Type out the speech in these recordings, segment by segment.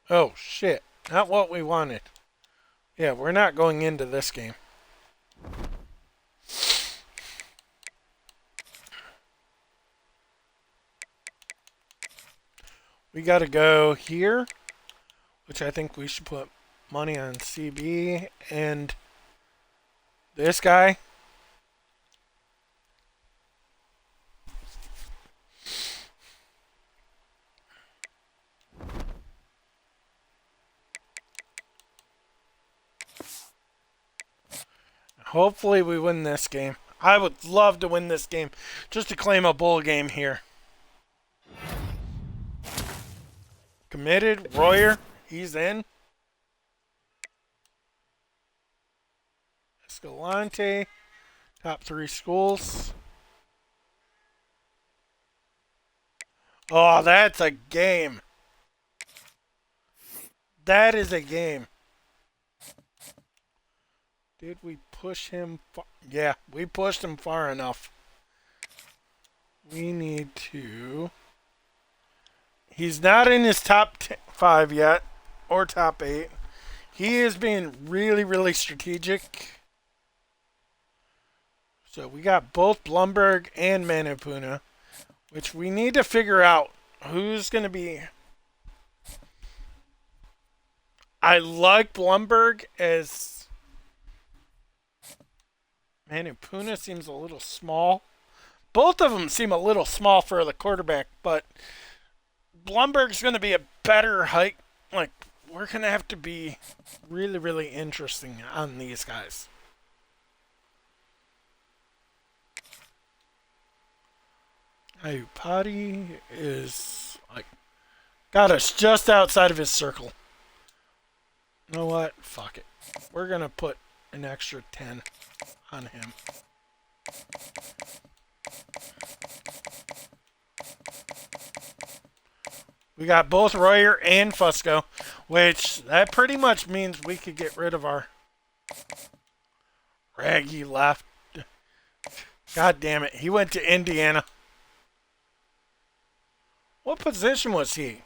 Oh, shit. Not what we wanted. Yeah, we're not going into this game. We got to go here, which I think we should put money on CB and this guy. Hopefully we win this game. I would love to win this game just to claim a bowl game here. Committed. Royer, he's in. Escalante, top 3 schools. Oh, that's a game. That is a game. Did we push him far? Yeah, we pushed him far enough. We need to... He's not in his top 5 yet, or top 8. He is being really, really strategic. So we got both Blumberg and Manapuna, which we need to figure out who's going to be... I like Blumberg as... Manapuna seems a little small. Both of them seem a little small for the quarterback, but Blumberg's going to be a better height. Like, we're going to have to be really, really interesting on these guys. Ayupati is, like, got us just outside of his circle. You know what? Fuck it. We're going to put an extra 10 on him. We got both Royer and Fusco, which that pretty much means we could get rid of our Raggy left. God damn it. He went to Indiana. What position was he?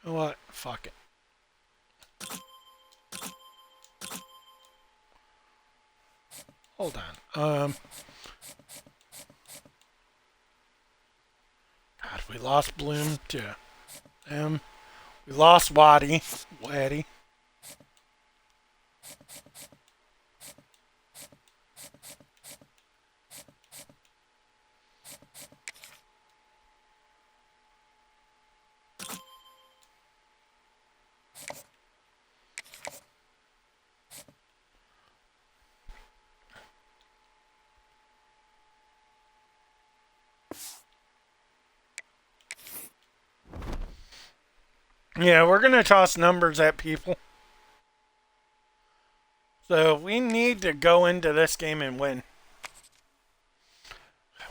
You know what? Fuck it. Hold on. God, we lost Bloom to them. We lost Waddy. Yeah, we're going to toss numbers at people. So we need to go into this game and win.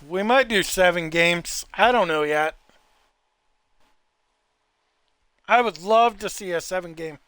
We might do 7 games. I don't know yet. I would love to see a 7 game.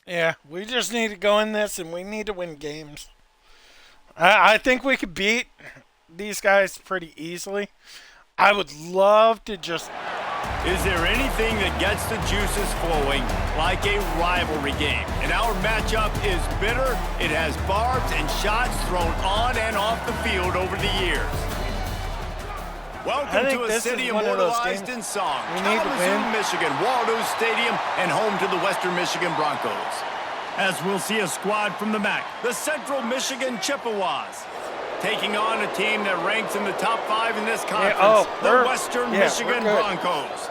Yeah, we just need to go in this and we need to win games. I think we could beat these guys pretty easily. I would love to just... Is there anything that gets the juices flowing like a rivalry game? And our matchup is bitter. It has barbs and shots thrown on and off the field over the years. Welcome to a city immortalized in song. Kalamazoo, Michigan, Waldo Stadium, and home to the Western Michigan Broncos. As we'll see a squad from the MAC, the Central Michigan Chippewas, taking on a team that ranks in the top 5 in this conference, the Western Michigan Broncos.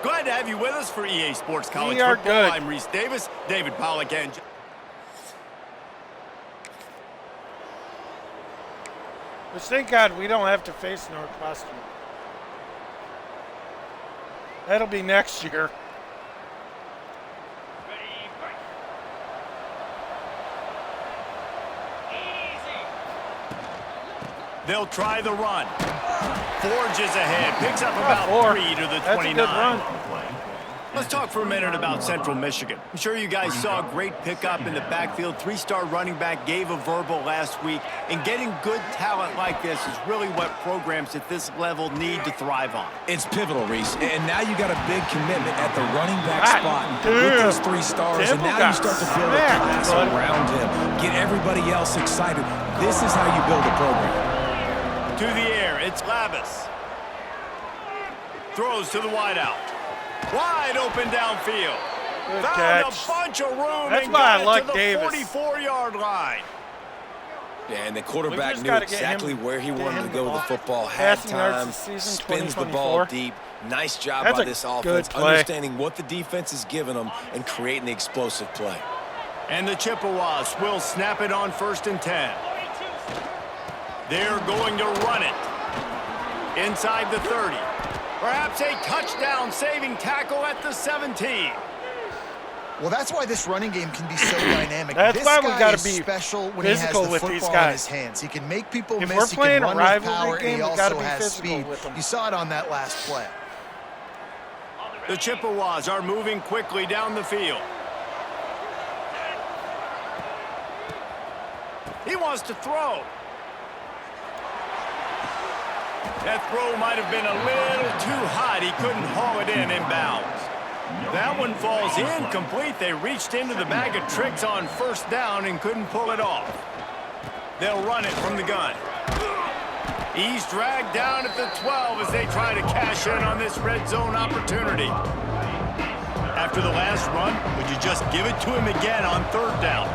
Glad to have you with us for EA Sports College Football. I'm Reese Davis, David Pollack, and... Which, thank God, we don't have to face Northwestern. That'll be next year. They'll try the run. Forges ahead. Picks up about 3 to the 29. That's a good run. Let's talk for a minute about Central Michigan. I'm sure you guys saw a great pickup in the backfield. 3-star running back gave a verbal last week. And getting good talent like this is really what programs at this level need to thrive on. It's pivotal, Reese. And now you got a big commitment at the running back spot with those 3 stars. And now you start to build a class around him. Get everybody else excited. This is how you build a program. To the air, it's Lavis. Throws to the wideout. Wide open downfield. Good Found catch. a bunch of room. That's and why got I it like to the Davis. 44-yard line. Yeah, and the quarterback knew get exactly him- where he get wanted him to go with the off. football. Had Passing yards time, this season, spins the 2024. ball deep. Nice job That's by a this good offense, play. understanding what the defense is giving them and creating the explosive play. And the Chippewas will snap it on 1st and 10. They're going to run it. Inside the 30. Perhaps a touchdown-saving tackle at the 17. Well, that's why this running game can be so dynamic. That's this why we guy gotta is be special when he has the physical with these football in guys. his hands. He can make people If miss. we're He playing can a run with rivalry power, game, and he we gotta also be has physical speed. with him. You saw it on that last play. The Chippewas are moving quickly down the field. He wants to throw. That throw might have been a little too hot. He couldn't haul it in inbounds. That one falls incomplete. They reached into the bag of tricks on 1st down and couldn't pull it off. They'll run it from the gun. He's dragged down at the 12 as they try to cash in on this red zone opportunity. After the last run, would you just give it to him again on 3rd down?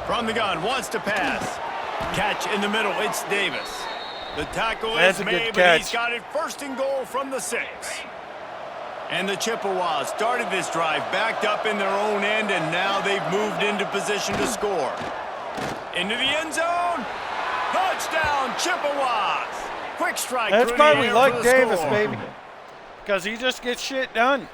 From the gun, wants to pass. Catch in the middle, it's Davis. The tackle That's is a good made, but catch. he's got it 1st and goal from the 6. And the Chippewas started this drive backed up in their own end, and now they've moved into position to score. Into the end zone. Touchdown, Chippewas. Quick strike. That's through why the we air like for the Davis, score. baby. Because he just gets shit done.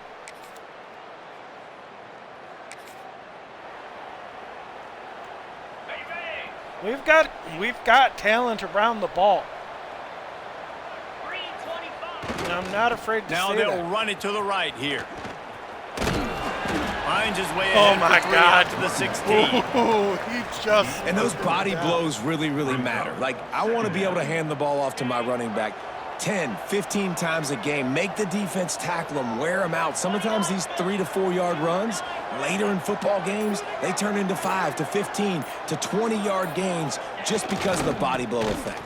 We've got talent around the ball. And I'm not afraid to Now say they'll that. run it to the right here. Finds his way Oh ahead my for 3 God. out to the 16. Ooh, he just... And those body blows really, really matter. Like, I want to be able to hand the ball off to my running back 10, 15 times a game. Make the defense tackle them, wear them out. Sometimes these 3 to 4 yard runs, later in football games, they turn into 5 to 15 to 20-yard gains just because of the body blow effect.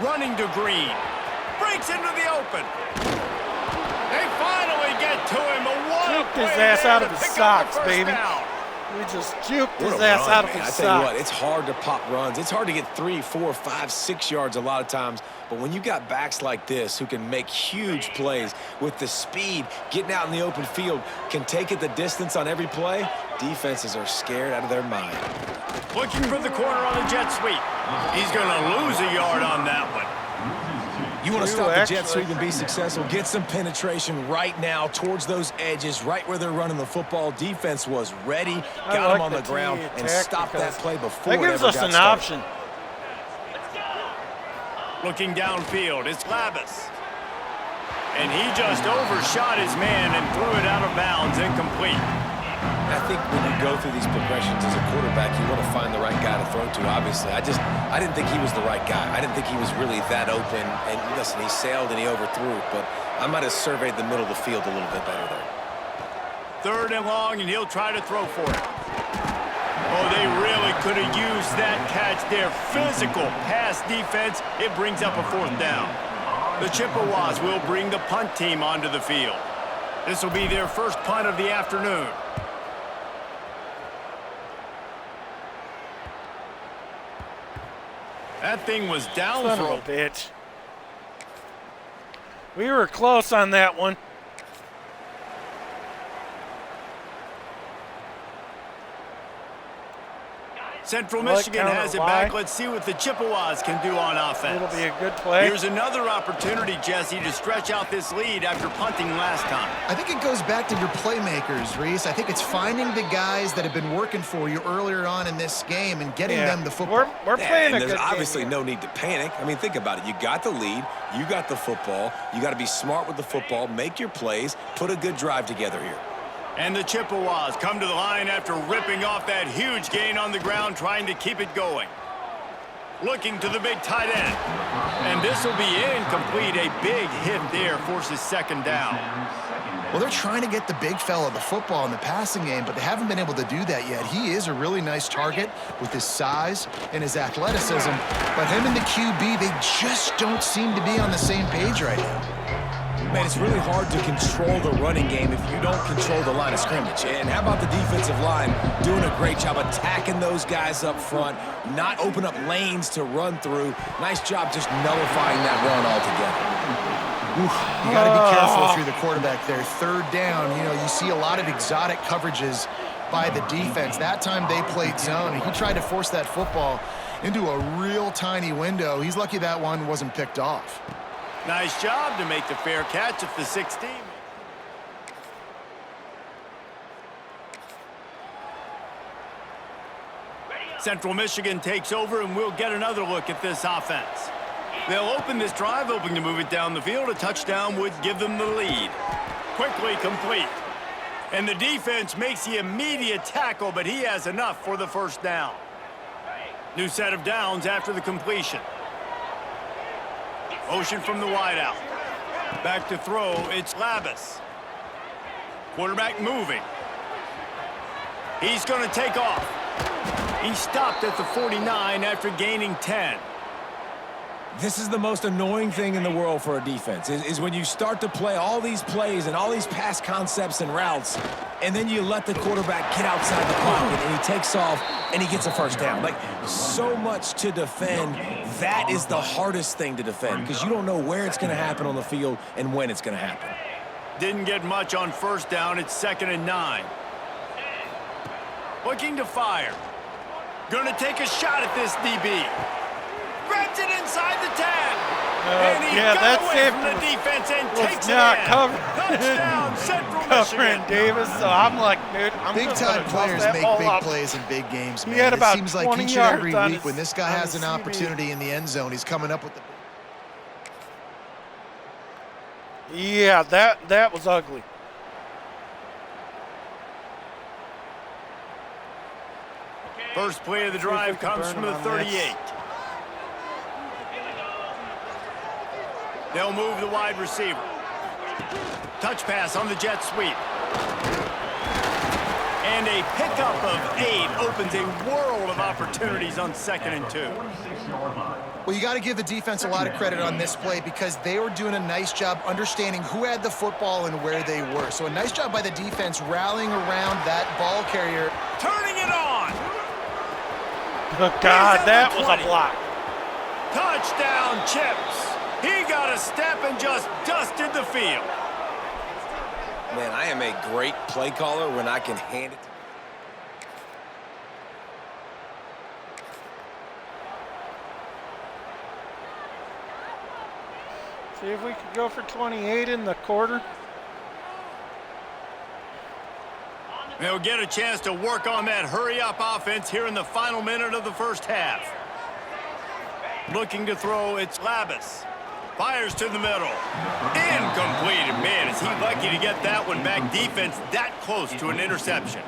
Running to Green. Breaks into the open. They finally get to him. Juked his ass out of his socks, baby. We just juked his What a ass run, out of man. his I tell you what, socks. it's hard to pop runs. It's hard to get 3, 4, 5, 6 yards a lot of times. But when you got backs like this who can make huge plays with the speed, getting out in the open field, can take it the distance on every play, defenses are scared out of their mind. Looking for the corner on the jet sweep. He's going to lose a yard on that one. You want to Two, stop the jet actually. sweep and be successful, get some penetration right now towards those edges, right where they're running the football. Defense was ready, I got like them on the the ground, TE and attack stopped that because play before that it gives ever us got an started. option. Looking downfield, it's Lavis. And he just overshot his man and threw it out of bounds, incomplete. I think when you go through these progressions as a quarterback, you want to find the right guy to throw to, obviously. I didn't think he was the right guy. I didn't think he was really that open. And listen, he sailed and he overthrew it, but I might have surveyed the middle of the field a little bit better there. 3rd and long, and he'll try to throw for it. Oh, they really could have used that catch there. Physical pass defense. It brings up a 4th down. The Chippewas will bring the punt team onto the field. This will be their first punt of the afternoon. That thing was down Son for of a bitch. We were close on that one. Central Michigan has it back. Let's see what the Chippewas can do on offense. It'll be a good play. Here's another opportunity, Jesse, to stretch out this lead after punting last time. I think it goes back to your playmakers, Reese. I think it's finding the guys that have been working for you earlier on in this game and getting them the football. We're playing a good game. There's obviously no need to panic. I mean, think about it. You got the lead. You got the football. You got to be smart with the football, make your plays, put a good drive together here. And the Chippewas come to the line after ripping off that huge gain on the ground, trying to keep it going. Looking to the big tight end. And this will be incomplete. A big hit there forces second down. Well, they're trying to get the big fella the football in the passing game, but they haven't been able to do that yet. He is a really nice target with his size and his athleticism, but him and the QB, they just don't seem to be on the same page right now. Man, it's really hard to control the running game if you don't control the line of scrimmage. And how about the defensive line doing a great job attacking those guys up front, not open up lanes to run through. Nice job just nullifying that run altogether. You got to be careful if you're the quarterback there. Third down, you see a lot of exotic coverages by the defense. That time they played zone, and he tried to force that football into a real tiny window. He's lucky that one wasn't picked off. Nice job to make the fair catch at the 16. Central Michigan takes over, and we'll get another look at this offense. They'll open this drive, hoping to move it down the field. A touchdown would give them the lead. Quickly complete. And the defense makes the immediate tackle, but he has enough for the first down. New set of downs after the completion. Motion from the wideout. Back to throw, it's Labus. Quarterback moving. He's going to take off. He stopped at the 49 after gaining 10. This is the most annoying thing in the world for a defense, is when you start to play all these plays and all these pass concepts and routes, and then you let the quarterback get outside the pocket, and he takes off, and he gets a first down. Like, so much to defend. That is the hardest thing to defend, because you don't know where it's going to happen on the field and when it's going to happen. Didn't get much on first down. It's 2nd and 9. Looking to fire. Going to take a shot at this DB. Grabs it inside the 10. And he got away from the defense and takes it in. Touchdown, Central Michigan. Davis, so I'm like, dude, big-time players make big plays in big games, man. He had about it seems like 20 each and every yards week when this guy has an opportunity in the end zone, he's coming up with the... Yeah, that was ugly. First play of the drive comes from the 38. They'll move the wide receiver. Touch pass on the jet sweep. And a pickup of 8 opens a world of opportunities on 2nd and 2. Well, you got to give the defense a lot of credit on this play because they were doing a nice job understanding who had the football and where they were. So a nice job by the defense rallying around that ball carrier. Turning it on. Oh, God, that was a block. Touchdown, Chips. He got a step and just dusted the field. Man, I am a great play caller when I can hand it. See if we could go for 28 in the quarter. They'll get a chance to work on that hurry-up offense here in the final minute of the first half. Looking to throw, it's Labus. Fires to the middle. Incomplete. Man, is he lucky to get that one back. Defense that close to an interception.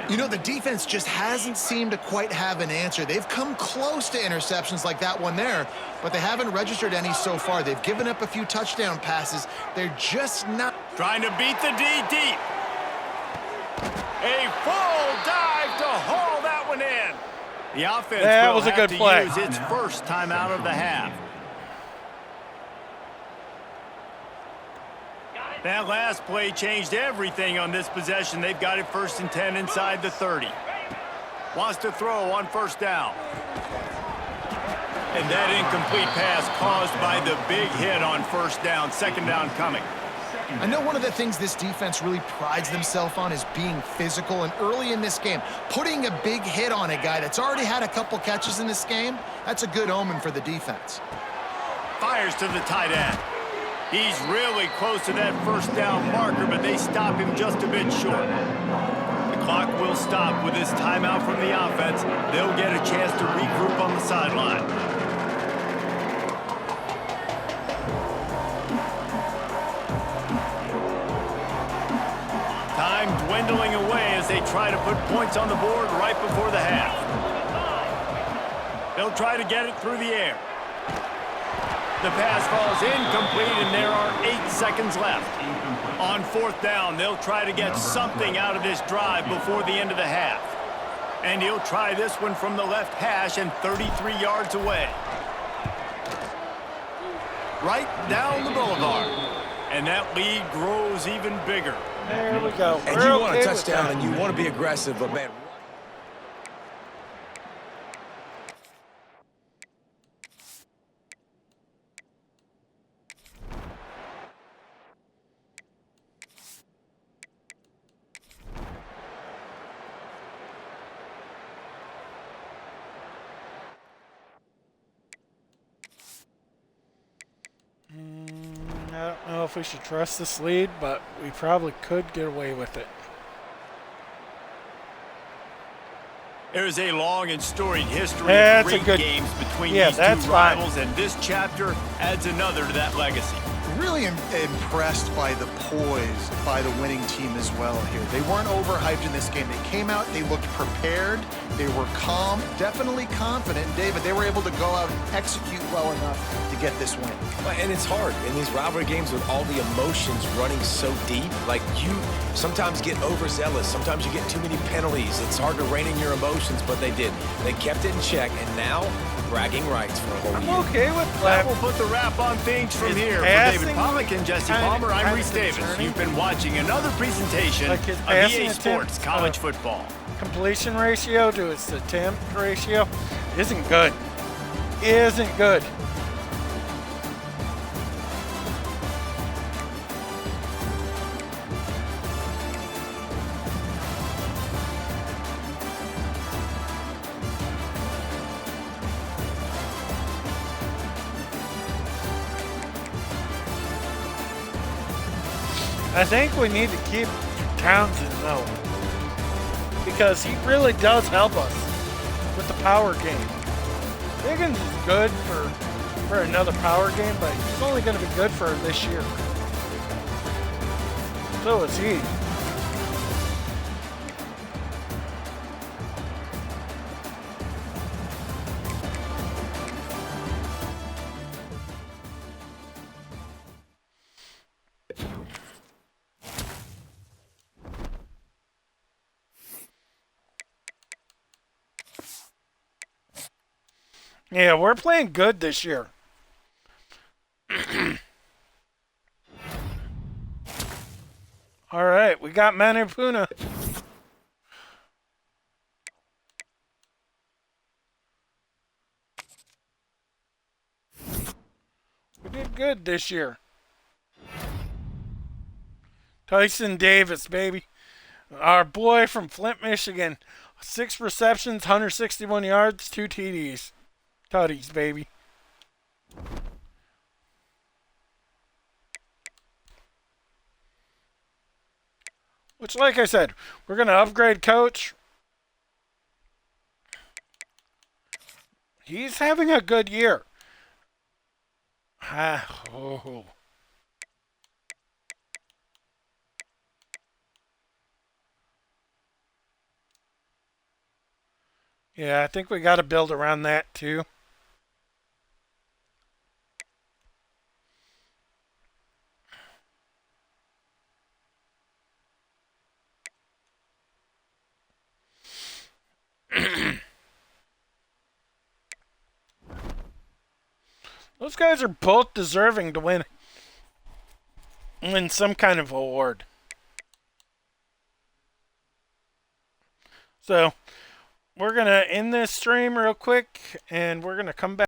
You know, the defense just hasn't seemed to quite have an answer. They've come close to interceptions like that one there, but they haven't registered any so far. They've given up a few touchdown passes. They're just not... Trying to beat the D deep. A full dive to haul that one in. The offense will have to use its first time out of the half. That last play changed everything on this possession. They've got it 1st and 10 inside the 30. Wants to throw on first down. And that incomplete pass caused by the big hit on first down. 2nd down coming. I know one of the things this defense really prides themselves on is being physical, and early in this game, putting a big hit on a guy that's already had a couple catches in this game, that's a good omen for the defense. Fires to the tight end. He's really close to that first down marker, but they stop him just a bit short. The clock will stop with this timeout from the offense. They'll get a chance to regroup on the sideline. Time dwindling away as they try to put points on the board right before the half. They'll try to get it through the air. The pass falls incomplete, and there are 8 seconds left. On 4th down, they'll try to get something out of this drive before the end of the half. And he'll try this one from the left hash and 33 yards away. Right down the boulevard. And that lead grows even bigger. There we go. And you want a touchdown, and you want to be aggressive, but man. I don't know if we should trust this lead, but we probably could get away with it. There's a long and storied history That's of a great good games between yeah, these two that's fine. rivals, and this chapter adds another to that legacy. Really impressed by the poise by the winning team as well here. They weren't overhyped in this game. They came out, they looked prepared, they were calm, definitely confident. And David, they were able to go out and execute well enough to get this win. And it's hard in these rivalry games with all the emotions running so deep. Like, you sometimes get overzealous. Sometimes you get too many penalties. It's hard to rein in your emotions, but they did. They kept it in check, and now bragging rights for a whole I'm year. okay with That that. will put the wrap on things from His here. For passing David Pollack and Jesse kind of- Palmer, I'm kind Reese of Davis. concerning. You've been watching another presentation Like his of passing EA Sports attempts, College Football. Completion ratio to its attempt ratio isn't good. Isn't good. I think we need to keep Townsend though, because he really does help us with the power game. Higgins is good for another power game, but he's only going to be good for this year. So is he. Yeah, we're playing good this year. All right, we got Manipuna. We did good this year. Tyson Davis, baby. Our boy from Flint, Michigan. 6 receptions, 161 yards, 2 TDs. Tutties, baby. Which, like I said, we're going to upgrade coach. He's having a good year. Oh. Yeah, I think we got to build around that too. Those guys are both deserving to win some kind of award. So, we're going to end this stream real quick, and we're going to come back.